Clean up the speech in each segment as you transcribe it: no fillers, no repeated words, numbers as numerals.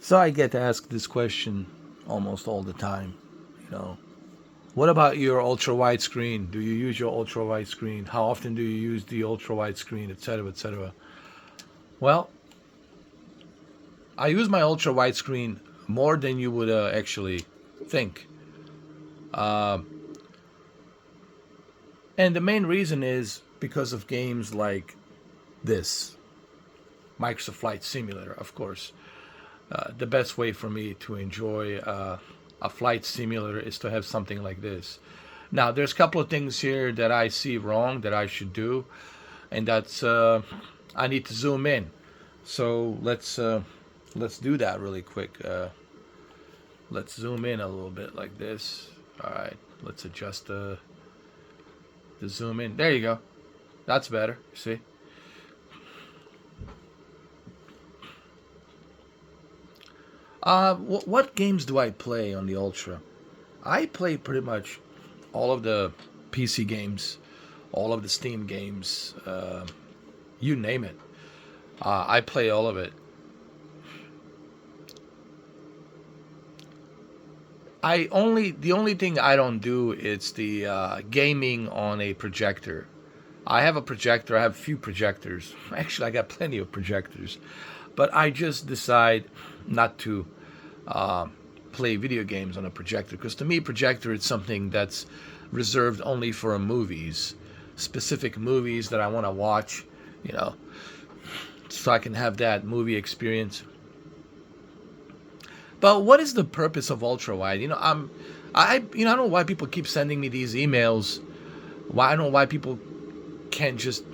So I get asked this question almost all the time. You know, what about your ultra wide screen? Do you use your ultra wide screen? How often do you use the ultra wide screen, etc., etc.? Well, I use my ultra wide screen more than you would actually think. Uh, and the main reason is because of games like this Microsoft Flight Simulator, of course. The best way for me to enjoy a flight simulator is to have something like this. Now, there's a couple of things here that I see wrong that I should do, and that's I need to zoom in. So let's do that really quick. Let's zoom in a little bit like this. All right, let's adjust the zoom in. There you go. That's better. See? What games do I play on the Ultra? I play pretty much all of the PC games, all of the Steam games, you name it. I play all of it. The only thing I don't do is the gaming on a projector. I have a projector. I have a few projectors. Actually, I got plenty of projectors, but I just decide not to play video games on a projector, because to me, projector is something that's reserved only for movies, specific movies that I want to watch, you know, so I can have that movie experience. But what is the purpose of ultra wide? I don't know why people keep sending me these emails. Why I don't know why people can't just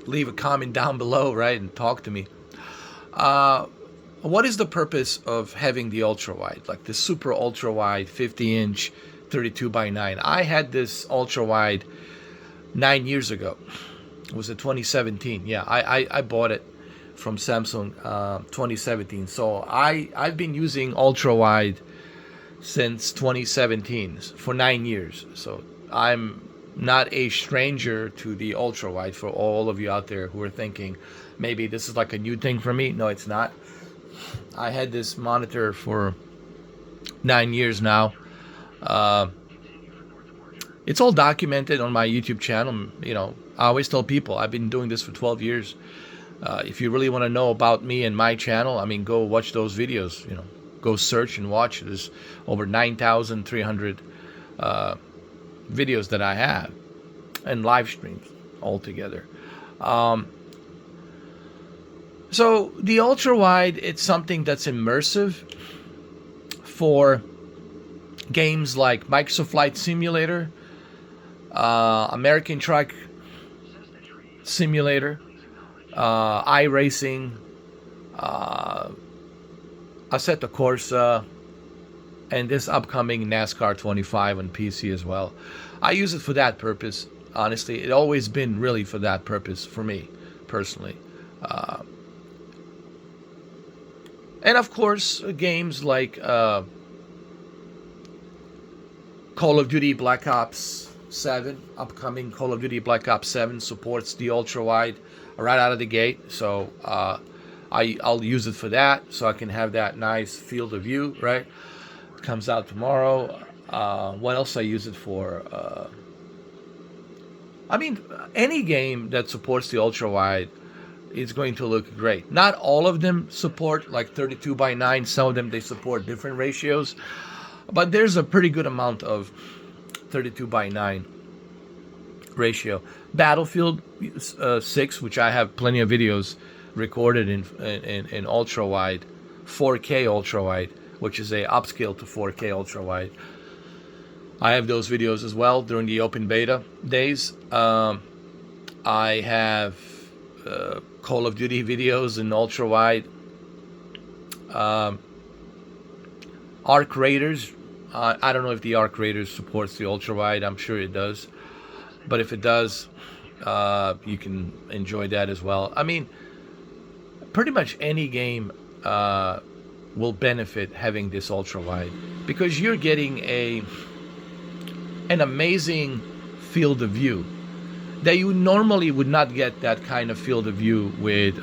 leave a comment down below, right, and talk to me. What is the purpose of having the ultra wide, like the super ultra wide 50-inch 32:9? I had this ultra wide 9 years ago. It was in 2017. Yeah, I bought it from Samsung 2017. So I've been using ultra wide since 2017 for 9 years. So I'm not a stranger to the ultra wide. For all of you out there who are thinking maybe this is like a new thing for me, no, it's not. I had this monitor for 9 years now. It's all documented on my YouTube channel. I always tell people I've been doing this for 12 years. If you really want to know about me and my channel, go watch those videos. Go search and watch. There's over 9,300 videos that I have, and live streams altogether. So the ultra wide, it's something that's immersive for games like Microsoft Flight Simulator, American Truck Simulator, iRacing, Assetto Corsa, and this upcoming NASCAR 25 on PC as well. I use it for that purpose. Honestly, it's always been really for that purpose for me personally. And of course, games like Call of Duty Black Ops 7, upcoming Call of Duty Black Ops 7 supports the ultra wide right out of the gate. So I'll use it for that, so I can have that nice field of view. Right, it comes out tomorrow. What else I use it for? Any game that supports the ultra wide is going to look great. Not all of them support like 32:9. Some of them they support different ratios, but there's a pretty good amount of 32:9 ratio. Battlefield 6, which I have plenty of videos recorded in ultra wide, 4K ultra wide, which is a upscale to 4K ultra wide. I have those videos as well during the open beta days. I have Call of Duty videos in ultra wide. Arc Raiders. I don't know if the Arc Raiders supports the ultra wide. I'm sure it does, but if it does, you can enjoy that as well. Pretty much any game will benefit having this ultra wide, because you're getting an amazing field of view that you normally would not get that kind of field of view with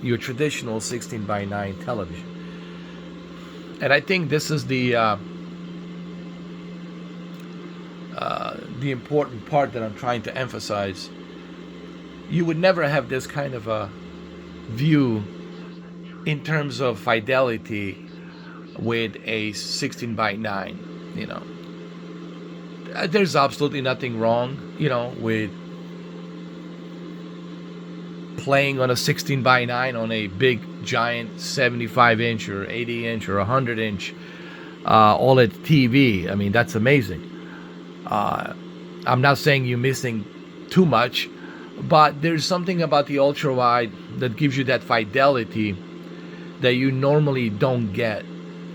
your traditional 16:9 television. And I think this is the important part that I'm trying to emphasize. You would never have this kind of a view in terms of fidelity with a 16 by 9. You know, there's absolutely nothing wrong, with playing on a 16 by 9 on a big giant 75 inch or 80 inch or 100 inch OLED TV. I mean, that's amazing. I'm not saying you're missing too much, but there's something about the ultra wide that gives you that fidelity that you normally don't get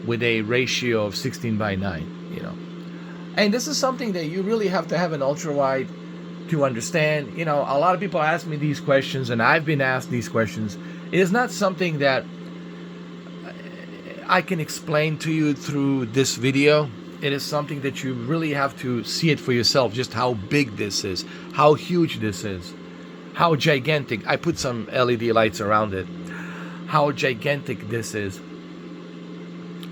with a ratio of 16 by 9. And this is something that you really have to have an ultra wide to understand. A lot of people ask me these questions, and I've been asked these questions. It is not something that I can explain to you through this video. It is something that you really have to see it for yourself, just how big this is, how huge this is, how gigantic. I put some LED lights around it. How gigantic this is.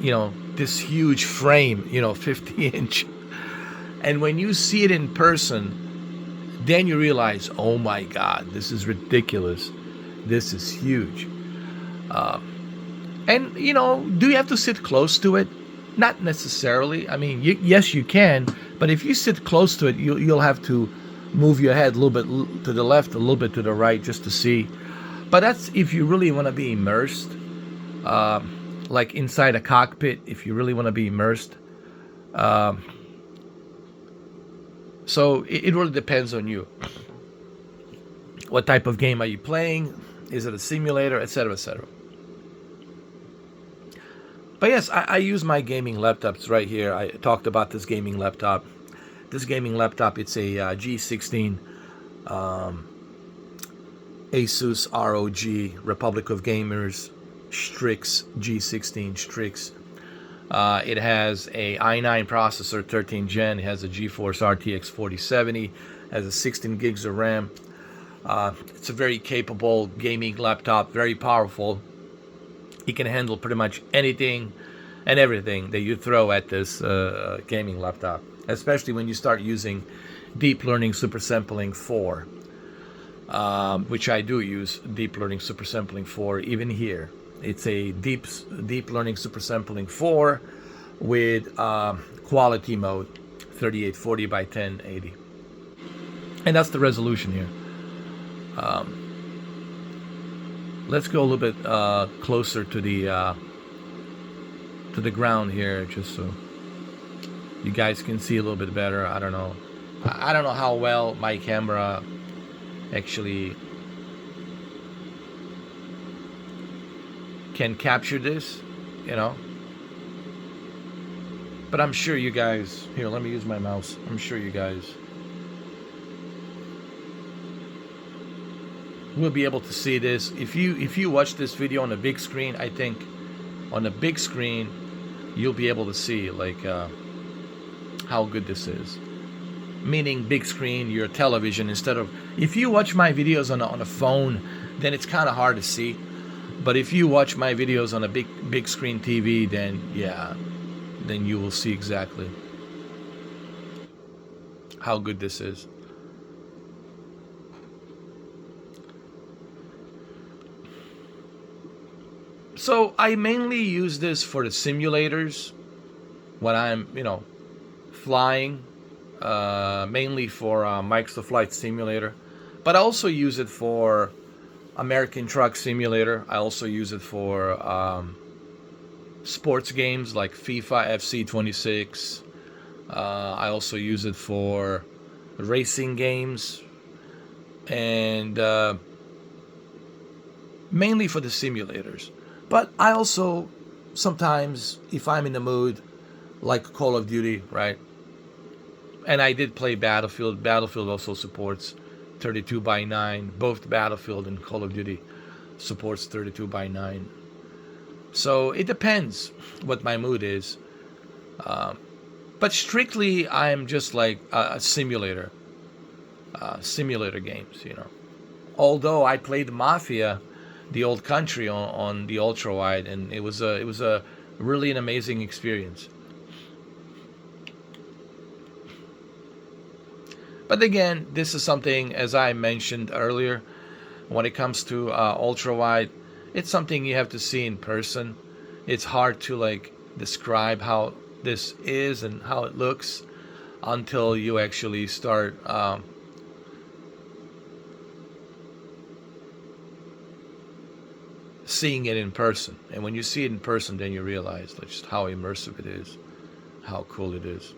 This huge frame, 50 inch. And when you see it in person, then you realize, oh my God, this is ridiculous. This is huge. And, do you have to sit close to it? Not necessarily. I mean, yes, you can. But if you sit close to it, you'll have to move your head a little bit to the left, a little bit to the right, just to see. But that's if you really want to be immersed, like inside a cockpit, if you really want to be immersed. So it really depends on you. What type of game are you playing? Is it a simulator, etc., etc.? But yes, I use my gaming laptops right here. I talked about this gaming laptop. This gaming laptop, it's a G16 Asus ROG Republic of Gamers Strix G16 Strix. It has a i9 processor, 13 gen. It has a GeForce RTX 4070. Has a 16 gigs of RAM. It's a very capable gaming laptop, very powerful. It can handle pretty much anything and everything that you throw at this gaming laptop, especially when you start using Deep Learning Supersampling 4, which I do use Deep Learning Supersampling 4 even here. It's a Deep Learning Supersampling 4 with quality mode, 3840 by 1080. And that's the resolution here. Let's go a little bit closer to the ground here, just so you guys can see a little bit better. I don't know how well my camera actually can capture this, but I'm sure you guys, here, let me use my mouse. I'm sure you guys will be able to see this. If you watch this video on a big screen, I think on a big screen you'll be able to see how good this is. Meaning big screen, your television, instead of, if you watch my videos on a phone, then it's kind of hard to see. But if you watch my videos on a big screen TV, then you will see exactly how good this is. So I mainly use this for the simulators when I'm, flying, mainly for Microsoft Flight Simulator. But I also use it for American Truck Simulator. I also use it for sports games like FIFA FC 26. I also use it for racing games, and mainly for the simulators. But I also sometimes, if I'm in the mood, like Call of Duty, right? And I did play Battlefield. Battlefield also supports 32 by 9. Both Battlefield and Call of Duty supports 32 by 9. So it depends what my mood is. But strictly, I'm just like a simulator games, Although I played Mafia, the old country, on the ultra wide, and it was a Really an amazing experience. But again, this is something, as I mentioned earlier, when it comes to ultra wide, it's something you have to see in person. It's hard to like describe how this is and how it looks until you actually start seeing it in person. And when you see it in person, then you realize just how immersive it is, how cool it is.